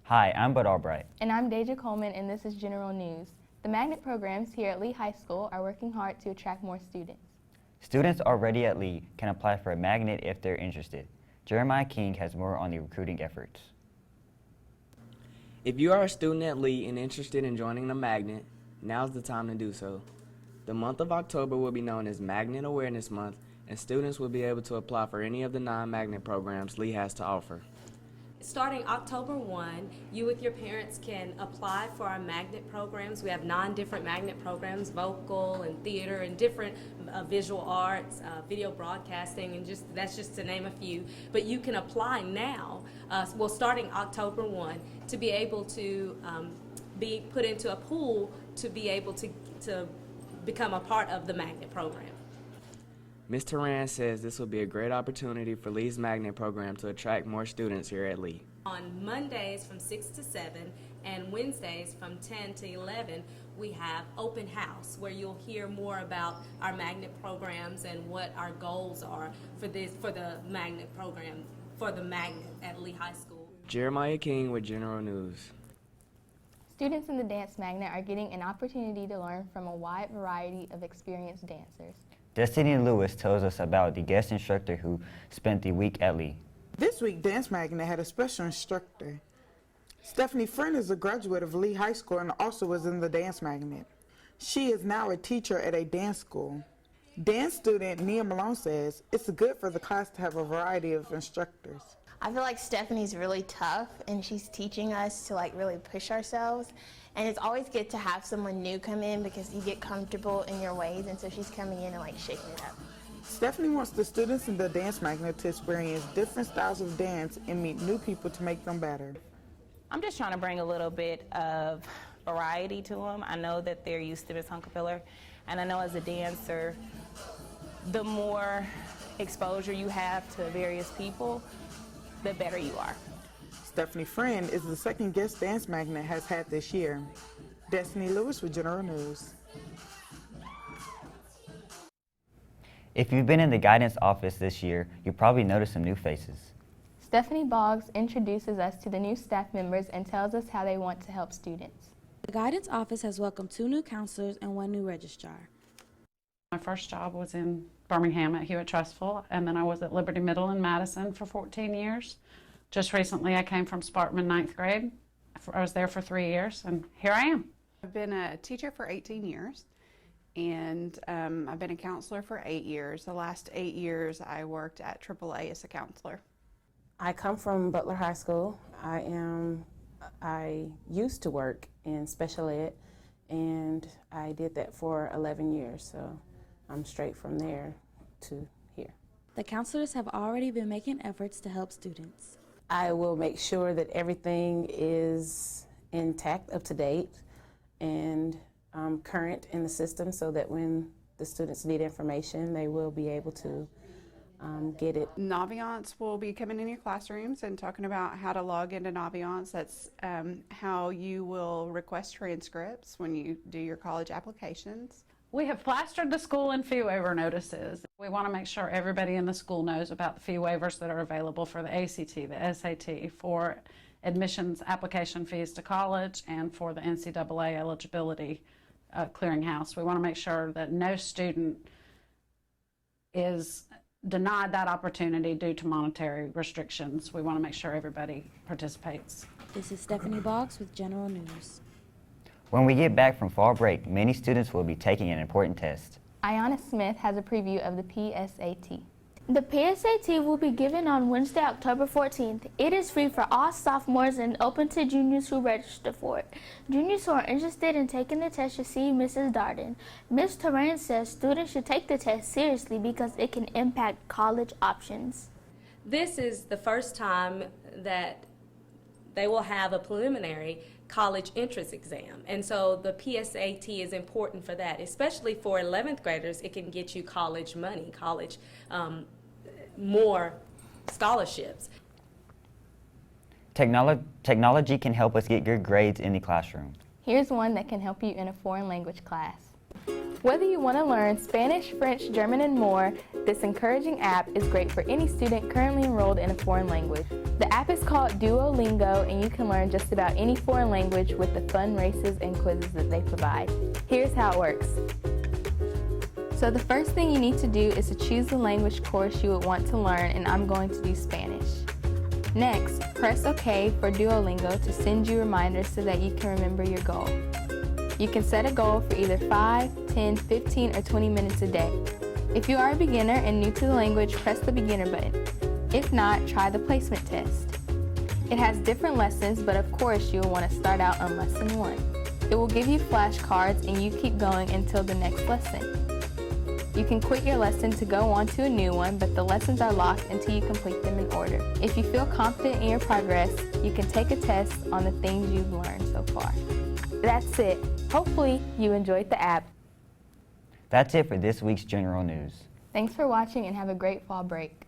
Hi, I'm Bud Albright. And I'm Deja Coleman, and this is General News. The magnet programs here at Lee High School are working hard to attract more students. Students already at Lee can apply for a magnet if they're interested. Jeremiah King has more on the recruiting efforts. If you are a student at Lee and interested in joining the magnet, now's the time to do so. The month of October will be known as Magnet Awareness Month, and students will be able to apply for any of the 9 magnet programs Lee has to offer. Starting October 1, you with your parents can apply for our magnet programs. We have 9 different magnet programs, vocal and theater and different visual arts, video broadcasting, and that's just to name a few. But you can apply now, starting October 1, to be able to be put into a pool to be able to become a part of the magnet program. Ms. Turan says this will be a great opportunity for Lee's magnet program to attract more students here at Lee. On Mondays from 6 to 7 and Wednesdays from 10 to 11, we have open house where you'll hear more about our magnet programs and what our goals are for the magnet program, for the magnet at Lee High School. Jeremiah King with General News. Students in the Dance Magnet are getting an opportunity to learn from a wide variety of experienced dancers. Destiny Lewis tells us about the guest instructor who spent the week at Lee. This week, Dance Magnet had a special instructor. Stephanie Friend is a graduate of Lee High School and also was in the Dance Magnet. She is now a teacher at a dance school. Dance student Nia Malone says it's good for the class to have a variety of instructors. I feel like Stephanie's really tough and she's teaching us to really push ourselves. And it's always good to have someone new come in because you get comfortable in your ways, and so she's coming in and shaking it up. Stephanie wants the students in the Dance Magnet to experience different styles of dance and meet new people to make them better. I'm just trying to bring a little bit of variety to them. I know that they're used to Miss Hunkapiller, and I know as a dancer, the more exposure you have to various people, the better you are. Stephanie Friend is the second guest Dance Magnet has had this year. Destiny Lewis with General News. If you've been in the guidance office this year, you probably noticed some new faces. Stephanie Boggs introduces us to the new staff members and tells us how they want to help students. The guidance office has welcomed 2 new counselors and 1 new registrar. My first job was in Birmingham at Hewitt Trustful, and then I was at Liberty Middle in Madison for 14 years. Just recently I came from Sparkman 9th grade. I was there for 3 years, and here I am. I've been a teacher for 18 years, and I've been a counselor for 8 years. The last 8 years I worked at AAA as a counselor. I come from Butler High School. I used to work in special ed, and I did that for 11 years, so I'm straight from there to here. The counselors have already been making efforts to help students. I will make sure that everything is intact, up to date, and current in the system so that when the students need information, they will be able to get it. Naviance will be coming in your classrooms and talking about how to log into Naviance. That's how you will request transcripts when you do your college applications. We have plastered the school in fee waiver notices. We want to make sure everybody in the school knows about the fee waivers that are available for the ACT, the SAT, for admissions application fees to college, and for the NCAA eligibility clearinghouse. We want to make sure that no student is denied that opportunity due to monetary restrictions. We want to make sure everybody participates. This is Stephanie Boggs with General News. When we get back from fall break, many students will be taking an important test. Ayanna Smith has a preview of the PSAT. The PSAT will be given on Wednesday, October 14th. It is free for all sophomores and open to juniors who register for it. Juniors who are interested in taking the test should see Mrs. Darden. Ms. Turan says students should take the test seriously because it can impact college options. This is the first time that they will have a preliminary college entrance exam, and so the PSAT is important for that, especially for 11th graders. It can get you college money, more scholarships. Technology can help us get good grades in the classroom. Here's one that can help you in a foreign language class. Whether you want to learn Spanish, French, German, and more, this encouraging app is great for any student currently enrolled in a foreign language. The app is called Duolingo, and you can learn just about any foreign language with the fun races and quizzes that they provide. Here's how it works. So the first thing you need to do is to choose the language course you would want to learn, and I'm going to do Spanish. Next, press OK for Duolingo to send you reminders so that you can remember your goal. You can set a goal for either 5, 10, 15, or 20 minutes a day. If you are a beginner and new to the language, press the beginner button. If not, try the placement test. It has different lessons, but of course you will want to start out on lesson 1. It will give you flashcards and you keep going until the next lesson. You can quit your lesson to go on to a new one, but the lessons are locked until you complete them in order. If you feel confident in your progress, you can take a test on the things you've learned so far. That's it. Hopefully you enjoyed the app. That's it for this week's general news. Thanks for watching and have a great fall break.